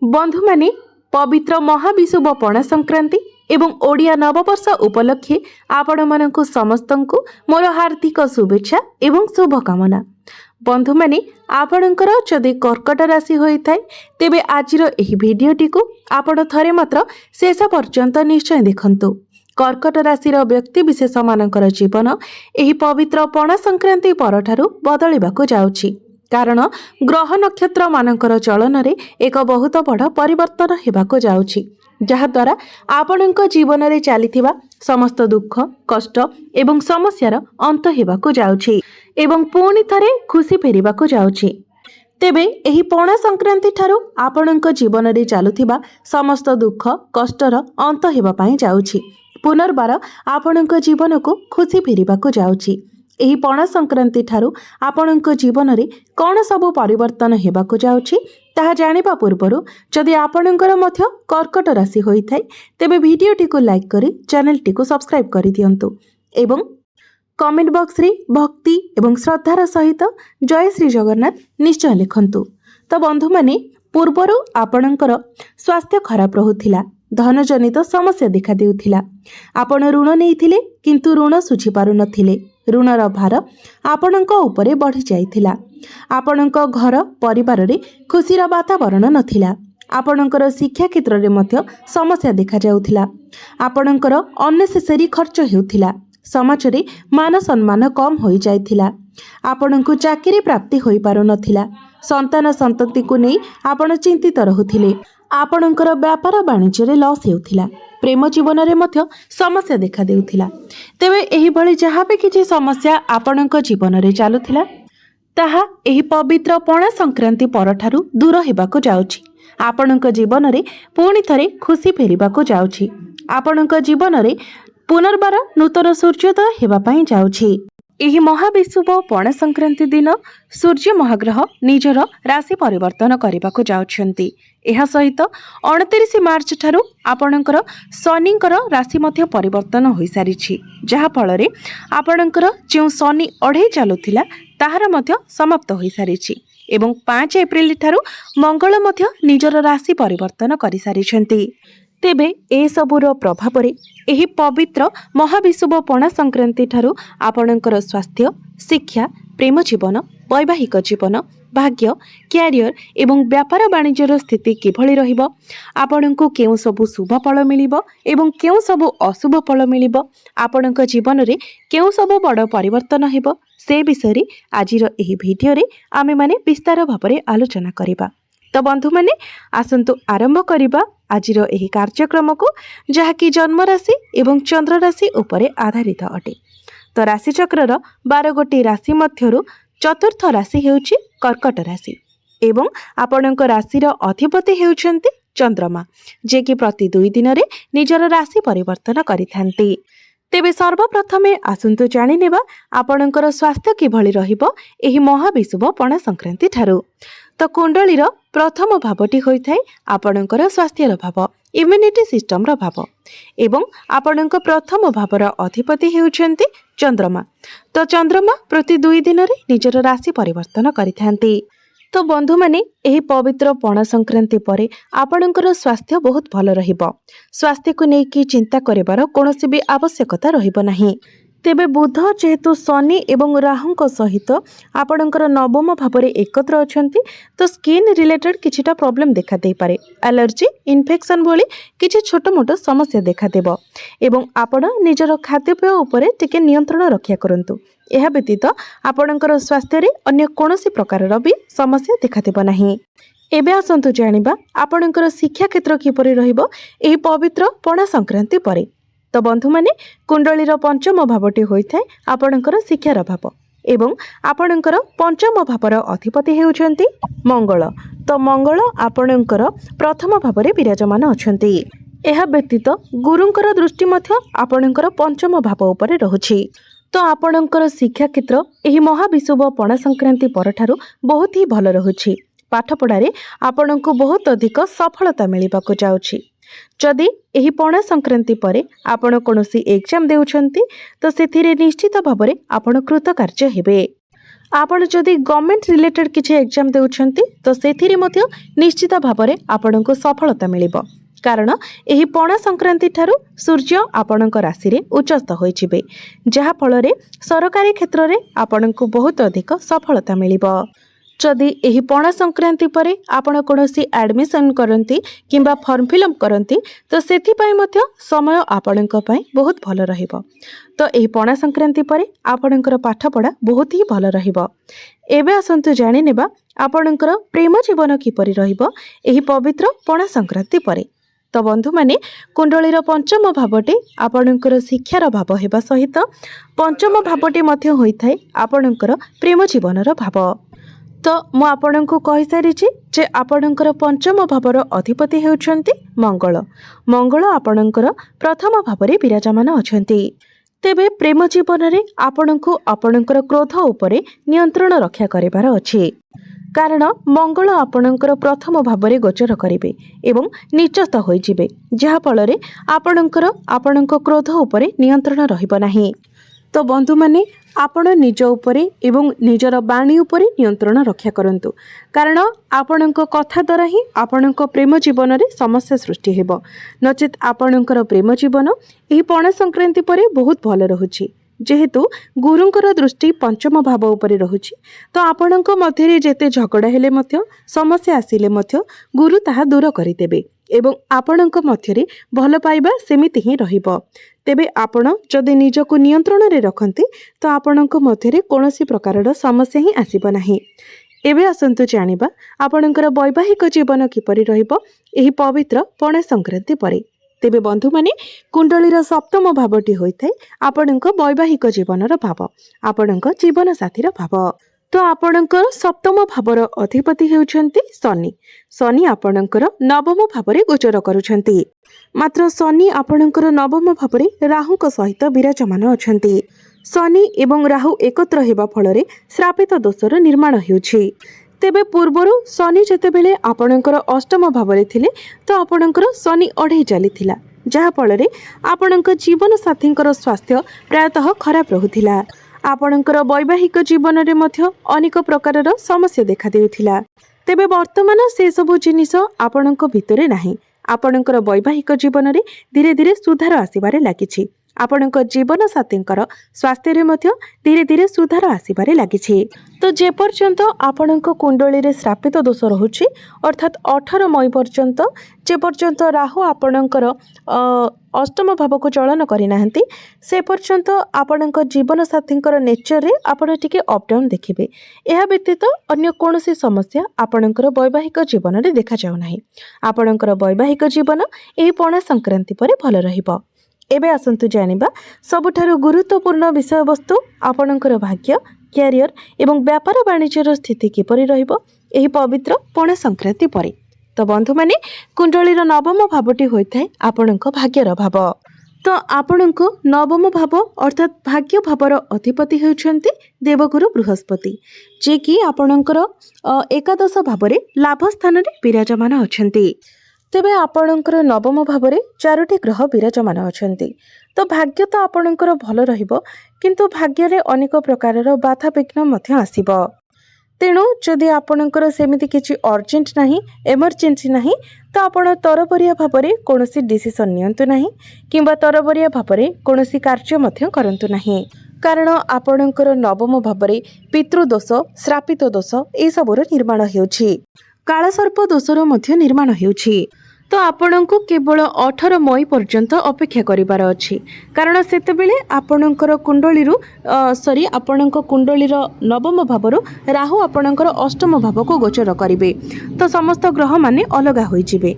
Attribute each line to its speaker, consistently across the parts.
Speaker 1: बंधु माने पवित्र महाविषुव पणा संक्रांति एवं ओडिया नववर्ष उपलक्षे आपण मानकु समस्तंकु मोर हार्दिक शुभेच्छा एवं शुभकामना। बंधु माने आपणकर जदि कर्कट राशि होइथाय तेबे आजिर एही भिडियोटी को आपण थरे मात्र शेष पर्यंत निश्चय देखंतु। कर्कट राशिर व्यक्ति विशेष मानकर जीवन एही पवित्र पणा संक्रांति परठारु बदलिबाकु जाउछि, कारण ग्रह नक्षत्र मानकर चलन रे एक बहुत बड़ परिवर्तन हेबाकु जाउछि, जहा द्वारा आपणक जीवन रे चलीथिबा समस्त दुख कष्ट एवं समस्यार अंत हेबाकु जाउछि एवं पुणी थरे खुशी फेरिबाकु जाउछि। तेबे एही पणा संक्रांति ठारू आपणक जीवन रे चालुथिबा समस्त दुख कष्टर अंत हेबा पई जाउछि। पुनर्बार आपणक जीवन को खुशी फेरिबाकु जाउछि। एही पणा संक्रांति ठारू आपणक जीवन रे कौन सबु परिवर्तन हेबाकु जाउछि ताहा जानिबा पूर्वरु जदि आपणकर मध्य कर्कट राशि होइथाय तेबे भिडियोटी को लाइक करी चैनल टी को सब्सक्राइब करि दियंतु एवं कमेंट बॉक्स रे भक्ति एवं श्रद्धार सहित जय श्री जगन्नाथ निश्चय लिखंतु। तो बंधु माने पूर्वरु आपणकर स्वास्थ्य खराब रहुथिला, धन जनित समस्या देखा देउथिला, आपण ऋण नेइथिले किंतु ऋण सुझी पारु नथिले, ऋणर भार आपणक उपरे बढ़ी जाइथिला, आपणक घर परिवार रे खुशीर वातावरण नथिला, आपणकर शिक्षा क्षेत्र रे मध्य समस्या देखा जाउथिला, आपणकर अननेसेसरी खर्च हेउथिला, समाज रे मान सम्मान कम होई जाइथिला, आपणकु चाकरी प्राप्ति होई पारु नथिला, संतान संतति को नहीं आपण चिंतित रहुथिले, आपणकर व्यापार वाणिज्य रे लॉस हेउथिला, प्रेम जीवन रे मध्य समस्या देखा देउथिला। तेबे एही भली जहाँ भी किछि समस्या आपणक जीवन रे चालुथिला ताहा एही पवित्र पणा संक्रांति परठारु दूर हेबाकु जाउछि। आपणक जीवन रे पुणी थरे खुशी फेरिबाकु जाउछि। आपणक जीवन रे पुनर्बार नूतन सूर्योदय हेबा पई जाउछि। एही महाविषुव पणा संक्रांति दिन सूर्य महाग्रह निजर राशि परिवर्तन करबाकु जाउछंती। एहा सहित 29 मार्च ठारू आपणकर शनिकर राशि मध्य परिवर्तन होई सारिछि, जहा फल रे आपणकर जे शनि अढे चालुथिला ताहार मध्य समाप्त होई सारिछि एवं 5 एप्रिल ठारू मंगल मध्य निजर राशि परिवर्तन करि सारिछंती। तेबे ए सबुर प्रभाव रे एही पवित्र महाविषुव पणा संक्रांति ठारू आपणकर स्वास्थ्य, शिक्षा, प्रेम जीवन, वैवाहिक जीवन, भाग्य, क्यारियर एवं व्यापार वाणिज्यर स्थिति किभଳି रहिबो, आपणको केउ सबु शुभ फल मिलिबो एवं केउ सबु अशुभ फल मिलिबो, आपणक जीवन रे केउ सबु बड़ परिवर्तन हेबो, से विषय रे आजिर एही भिडियो रे आमे माने विस्तार भाबरे आलोचना करिबा। तो बंधु माने आसंतु आरंभ करिबा आजिर एही कार्यक्रम को, जहाँकि जन्म राशि एवं चंद्र राशि उपरे आधारित अटे। तो राशि चक्रर 12 गोटी राशि मध्यरु चतुर्थ राशि हेउछि कर्कट राशि एवं आपणक राशिर अधिपति हेउछन्ति चंद्रमा, जे कि प्रति 2 दिन रे निजर राशि परिवर्तन करिथांती। तेबे सर्वप्रथमे आसंतु जानि नेबा आपणकर स्वास्थ्य किभଳି रहिबो एही महाविषुव पणा संक्रांति ठारू। तो कुंडलीर प्रथम भावटी होइथाय आपणकर स्वास्थ्यर भाव, इम्यूनिटी सिस्टम रो भाव एवं आपणक प्रथम भावर अधिपति हेउछन्ति चंद्रमा। तो चंद्रमा प्रति 2 दिन रे निजर राशि परिवर्तन करिथांती। तो बंधु माने एही पवित्र पणा संक्रांति परे आपणकर स्वास्थ्य बहुत भल रहिबो, स्वास्थ्य को नेकी चिंता करिबार कोनोसी भी आवश्यकता रहिबो नाही। तेबे बुध जेहेतु शनि एवं राहुंक सहित आपणकर नवम भावरे एकत्र अछंती, तो स्किन रिलेटेड किछिटा प्रॉब्लम देखा दे पारे, एलर्जी इन्फेक्शन भली किछि छोट मोट समस्या देखा देबो एवं आपण निजर खाद्यपेय उपरे टिके नियंत्रण रक्षा करंतु। एहा व्यतीत आपणकर स्वास्थ्य रे अन्य कोनोसी प्रकारर भी समस्या देखा देबो नाही। एबे आसंतु जानिबा आपणकर शिक्षा क्षेत्र किपरि रहिबो एही पवित्र पणा संक्रांति परे। तो बंधु माने कुंडलीर पंचम भावटी होइथाय आपणकर शिक्षार भाव एवं आपणकर पंचम भावर अधिपति हेउछन्ति मंगल। तो मंगल आपणकर प्रथम भावरे विराजमान अछन्ति। एहा व्यतीत गुरुंकर दृष्टि मध्य आपणकर पंचम भाव उपरे रहुछि। तो आपणकर शिक्षा क्षेत्र एही महाविषुव पणा संक्रांति परठारु बहुत ही भल रहुछि। पाठ पढ़ारे आपणको बहुत अधिक सफलता मिलिबाकु जाउछि। जदि एही पणा संक्रांति परे आपण कोनोसी एग्जाम देउछन्ति तो सेथिरे निश्चित भाबरे आपण कृतकार्य हेबे। आपण जदि गवर्नमेंट रिलेटेड किसी एग्जाम देउछंती तो सेथिरे मध्य निश्चित भाବରେ आपणको सफलता मिलिबो कारण एही पणा संक्रांति ठारू सूर्य आपणक राशि रे उच्चस्थ होइछिबे जहा फल रे सरकारी क्षेत्र रे आपणको बहुत अधिक सफलता मिलिबो। जदि एही पणा संक्रांति परे आपण कोनोसी एडमिशन करंती किंबा फॉर्म फिलअप करंती तो सेथि पय मध्य समय आपणक पय बहुत भल रहिबो। तो एही पणा संक्रांति परे आपणकर पाठ पढ़ा बहुत ही भल रहिबो। एबे आसंतु जानि नेबा आपणकर प्रेम जीवन किपरि रहिबो एही पवित्र पणा संक्रांति परे। तो बंधु माने कुंडलीर पंचम भावटे आपणकर शिक्षार भाव हेबा सहित पंचम भावटे मध्य होइथाय आपणकर प्रेम जीवनर भाव। तो मु आपणको कहि सारिछि जे आपणकर पंचम भावर अधिपति हेउछंती मंगल। मंगल आपणकर प्रथम भावरे विराजमान अछंती। तेबे प्रेम जीवन रे आपणको आपणकर क्रोध उपरे नियंत्रण रक्षा करिवार अछि कारण मंगल आपणकर प्रथम भावरे गोचर करिवे एवं निचस्थ होइजिबे जहा फल रे आपणकर आपणको क्रोध उपरे नियंत्रण रहिबो नाही। तो बंधु माने आपण निज उपरे एवं निजर बाणी उपरे नियंत्रण रक्षा करंतु कारण आपणको कथा द्वारा ही आपणको प्रेम जीवन रे समस्या सृष्टि हेबो नचेत आपणकर प्रेम जीवन एही पणा संक्रांति परे बहुत भल रहुछि जेहेतु गुरुंकर दृष्टि पंचम भाव उपरे रहुछि तो आपणक मध्यरे जेते झगड़ा हेले मध्य समस्या आसिले मध्य गुरु ताहा दूर करिदेबे एवं आपणक मध्यरे भल पाइबा सेमिति ही रहिबो। तेबे आपण जदि निजको नियंत्रण रे रखन्ते तो आपणक मध्यरे कोनोसी प्रकारर समस्या ही आसीबो नाही। एबे आसंतु जानिबा आपणकर वैवाहिक जीवन किपरि रहिबो एही पवित्र पणा संक्रांति परे। तेबे बंधु माने कुंडलीर सप्तम भावटी होइथाय आपणक वैवाहिक जीवनर भाव आपणक जीवन साथीर भाव। तो आपणकर सप्तम भावर अधिपति हेउछंती शनि। शनि आपणकर नवम भावरे गोचर करूछंती मात्र शनि आपणकर नवम भावरे राहुक सहित विराजमान अछंती। शनि एवं राहु एकत्र हेबा फଳରେ श्रापित दोषर निर्माण हेउछि। तेबे पूर्वरु शनि जेतेबेले आपणकर अष्टम भावरे थिले तो आपणकर शनि अढ़े चलीथिला जहा फଳରେ आपणक जीवन साथींकर स्वास्थ्य प्रायतः खराब रहुथिला। आपणकर वैवाहिक जीवन रे मध्य अनेक प्रकारर समस्या देखा देउथिला। तेबे वर्तमान से सबु जिनिस आपणक भितरे नाही। आपणकर वैवाहिक जीवन रे धीरे धीरे सुधार आसिबारे लागिछि। आपणक जीवन साथींकर स्वास्थ्य रे मध्य धीरे धीरे सुधार आसिबारे लागिछि। तो जे पर्यंत आपणक कुंडली रे श्रापित दोष रहुछि अर्थात 18 मई पर्यंत जे पर्यंत राहु आपणकर अष्टम भाव को चलन करि नाहंती से पर्यंत आपणक जीवन साथींकर नेचर रे आपण टिके अप डाउन देखिबे। एहा व्यतीत अन्य कोनोसी समस्या आपणकर वैवाहिक जीवन रे देखा जाउ नाही। आपणकर वैवाहिक जीवन एही पणा संक्रांति परे भल रहिबो। एबे आसंतु जानिबा सबुठारु गुरुत्वपूर्ण विषय वस्तु आपणकर भाग्य क्यारियर एवं व्यापार वाणिज्यर स्थिति किपरि रहिबो एही पवित्र पणा संक्रांति परे। तो बंधु माने कुंडलीर नवम भावटी होइथाय आपणक भाग्यर भाव। तो आपणक नवम भाव अर्थात भाग्य भावर अधिपति हेउछंती देवगुरु बृहस्पति जे कि आपणकर एकादश भावरे लाभ स्थान रे विराजमान अछंती। तेबे आपणकर नवम भावरे 4टी ग्रह विराजमान अछंती। तो भाग्य तो आपणकर भल रहिबो किंतु भाग्य रे अनेक प्रकारर बाधा विघ्न मध्य आसीबो। तेणु जदि आपणकर सेमिति किछि अर्जेंट नाही इमरजेंसी नाही तो आपण तरबरिया भावरे कोनोसी डिसिजन नियंतु नाही किंबा तरबरिया भावरे कोनोसी कार्य मध्य करंतु नाही कारण आपणकर नवम भावरे पितृदोष श्रापित दोष ए सबुर निर्माण हेउछि कालसर्प दोषर मध्य निर्माण हेउछि। तो आपणको केवल 18 मई पर्यंत अपेक्षा करिबार अछि कारण सेतेबेले आपणकर कुंडलीरु आपणक कुंडलीर नवम भावरु राहु आपणकर अष्टम भाव को गोचर करिवे तो समस्त ग्रह माने अलगा होई जिवे।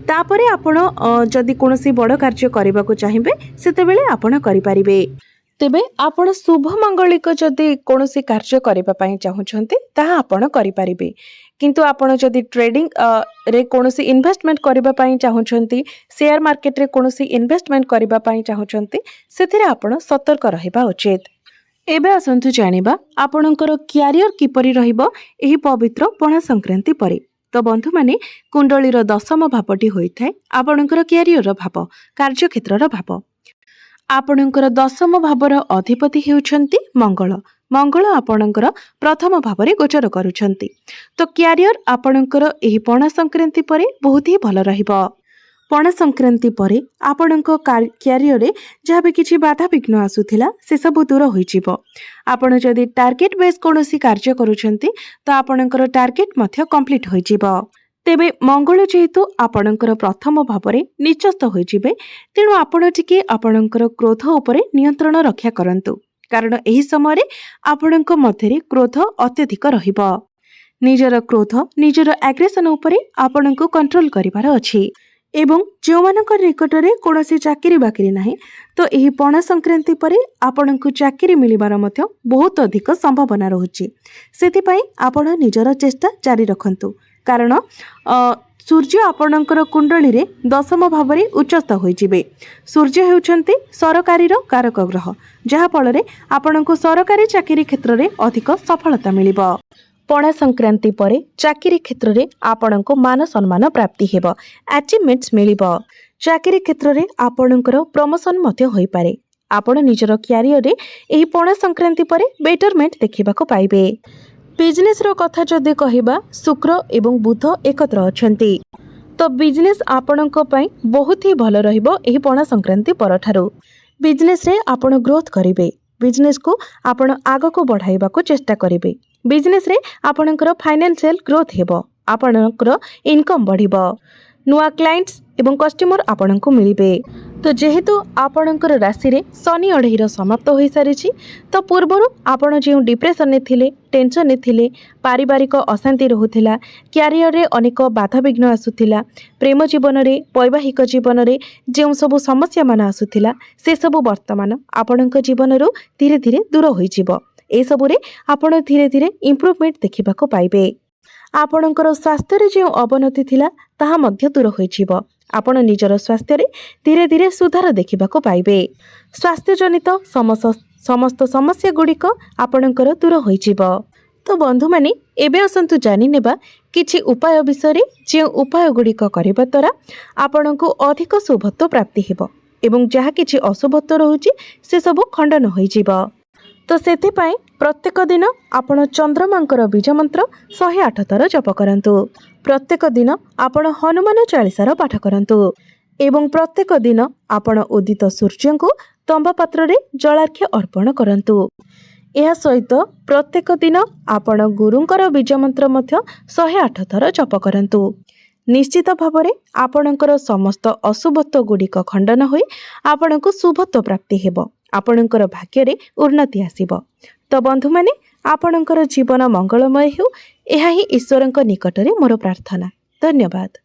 Speaker 1: तापरे आपण जदि कोनोसी बड़ कार्य करबा को चाहिबे सेतेबेले आपण करि परिबे। तेबे आपण शुभ मंगलिक जदि कोनोसी कार्य करबा पई चाहुछन्ते ताहा आपण करि परिबे किंतु आपण जदि ट्रेडिंग रे कोनोसी इन्वेस्टमेंट करबा पई चाहुछन्ती शेयर मार्केट रे कोनोसी इन्वेस्टमेंट करबा पई चाहुछन्ती सेथिरे आपण सतर्क रहिबा उचित। एबे आसंतु जानिबा आपणकर क्यारियर किपरि रहिबो एही पवित्र पणा संक्रांति परे। तो बंधु माने कुंडलीर दशम भावटी होइथाय आपणकर क्यारियर भाव कार्यक्षेत्रर भाव। आपणकर दशम भावर अधिपति हेउछन्ती मंगल। मंगल आपणकर प्रथम भाव में गोचर करुछंती। तो क्यारियर आपणकर एही पणा संक्रांति परे बहुत ही भल रहिबो। पणा संक्रांति परे आपणक क्यारियर जहाँ भी किसी बाधा विघ्न आसुथिला से सब दूर होइजिबो। आपण जदि टार्गेट बेस कोनोसी कार्य करुछंती तो आपणकर टार्गेट मध्य कंप्लीट होइजिबो। तेबे मंगल जेहेतु आपणकर प्रथम भाव में निचस्त होइजिबे तेणु आपण टिके आपणकर क्रोध उपरे नियंत्रण रक्षा करंतु, कारण एही समय आपणक मध्यरे क्रोध अत्यधिक रहिबो। निजर क्रोध निजर एग्रेशन उपरे आपणको कंट्रोल करिवार अछि। एवं जो मानक निकटरे कोनोसी चाकरी बाकरी नाही तो एही पणा संक्रांति परे आपणको चाकरी मिलिबार मध्य बहुत अधिक संभावना रहुछि। सेति पई आपण निजर चेष्टा जारी रखंतु, कारण सूर्य आपणकर कुंडली रे दशम भाव में उच्चस्थ होइजिबे। सूर्य हेउछंती सरकारी कारक ग्रह, जहा फल रे आपणको सरकारी चाकरी क्षेत्र रे अधिक सफलता मिलिबो। पणा संक्रांति परे चाकरी क्षेत्र रे आपणको मान सम्मान प्राप्ति हेबो, अचीवमेंट्स मिलिबो। चाकरी क्षेत्र रे आपणकर प्रमोशन मध्य होई पारे। आपण निजर क्यारियर रे एही पणा संक्रांति परे बेटरमेंट देखिबाको पाइबे। बिजनेस रो कथा जदि कहिबा, शुक्र एवं बुध एकत्र अछंती तो बिजनेस आपणको पई बहुत ही भल रहिबो। एही पणा संक्रांति परठारु बिजनेस रे आपण ग्रोथ करिवे। बिजनेस को आपण आग को बढ़ाइबा को चेष्टा करिवे। बिजनेस रे आपणकर फाइनेंशियल ग्रोथ हेबो, आपणकर इनकम बढ़िबो, नुआ क्लाइंट्स एवं कस्टमर आपणको मिलिबे। तो जेहेतु आपणकर राशि रे शनि अढ़ेर समाप्त हो सारी तो पूर्वर आपण जो डिप्रेशन ने थिले, टेंशन ने थिले, पारिवारिक अशांति रहुथिला, क्यारियर रे अनेक बाधा विघ्न आसुथिला, प्रेम जीवन रे वैवाहिक जीवन रे जो सब समस्या मान आसुथिला से सब वर्तमान आपणक जीवन रो धीरे धीरे दूर होइजिबो। ए सब रे आपण धीरे धीरे इम्प्रूवमेंट देखिबा को पाइबे। आपणकर स्वास्थ्य रे जो अवनति थिला ताहा मध्य दूर होइजिबो। आपण निजर स्वास्थ्य रे धीरे धीरे सुधार देखिबा को पाइबे। स्वास्थ्य जनित समस्त समस्या गुड़िक आपणकर दूर होइजिबो। तो बंधु माने एबे असंतु जानि नेबा किछि उपाय विषय रे, जे उपाय गुड़िक करिबा द्वारा आपणको अधिक शुभत्व प्राप्ति हेबो एवं जहा किछि अशुभत्व रहुछि से सब खंडन होइजिबो। तो सेति पई प्रत्येक दिन आपण चंद्रमांकर बीज मंत्र 108 थर जप करंतु। प्रत्येक दिन आपण हनुमान चालीसार पाठ करंतु एवं प्रत्येक दिन आपण उदित सूर्य को तंबा पात्र रे जलार्घ्य अर्पण करंतु। एहा सहित प्रत्येक दिन आपण गुरुंकर बीज मंत्र मध्य 108 थर जप करंतु। निश्चित भावरे आपणकर समस्त अशुभत्व गुड़िक खंडन होई आपणको शुभत्व प्राप्ति हेबो, आपणकर भाग्य रे उन्नति आसीबो। तो बंधु माने आपणकर जीवन मंगलमय हेउ, एहा ही ईश्वरंक निकटरे मोर प्रार्थना। धन्यवाद।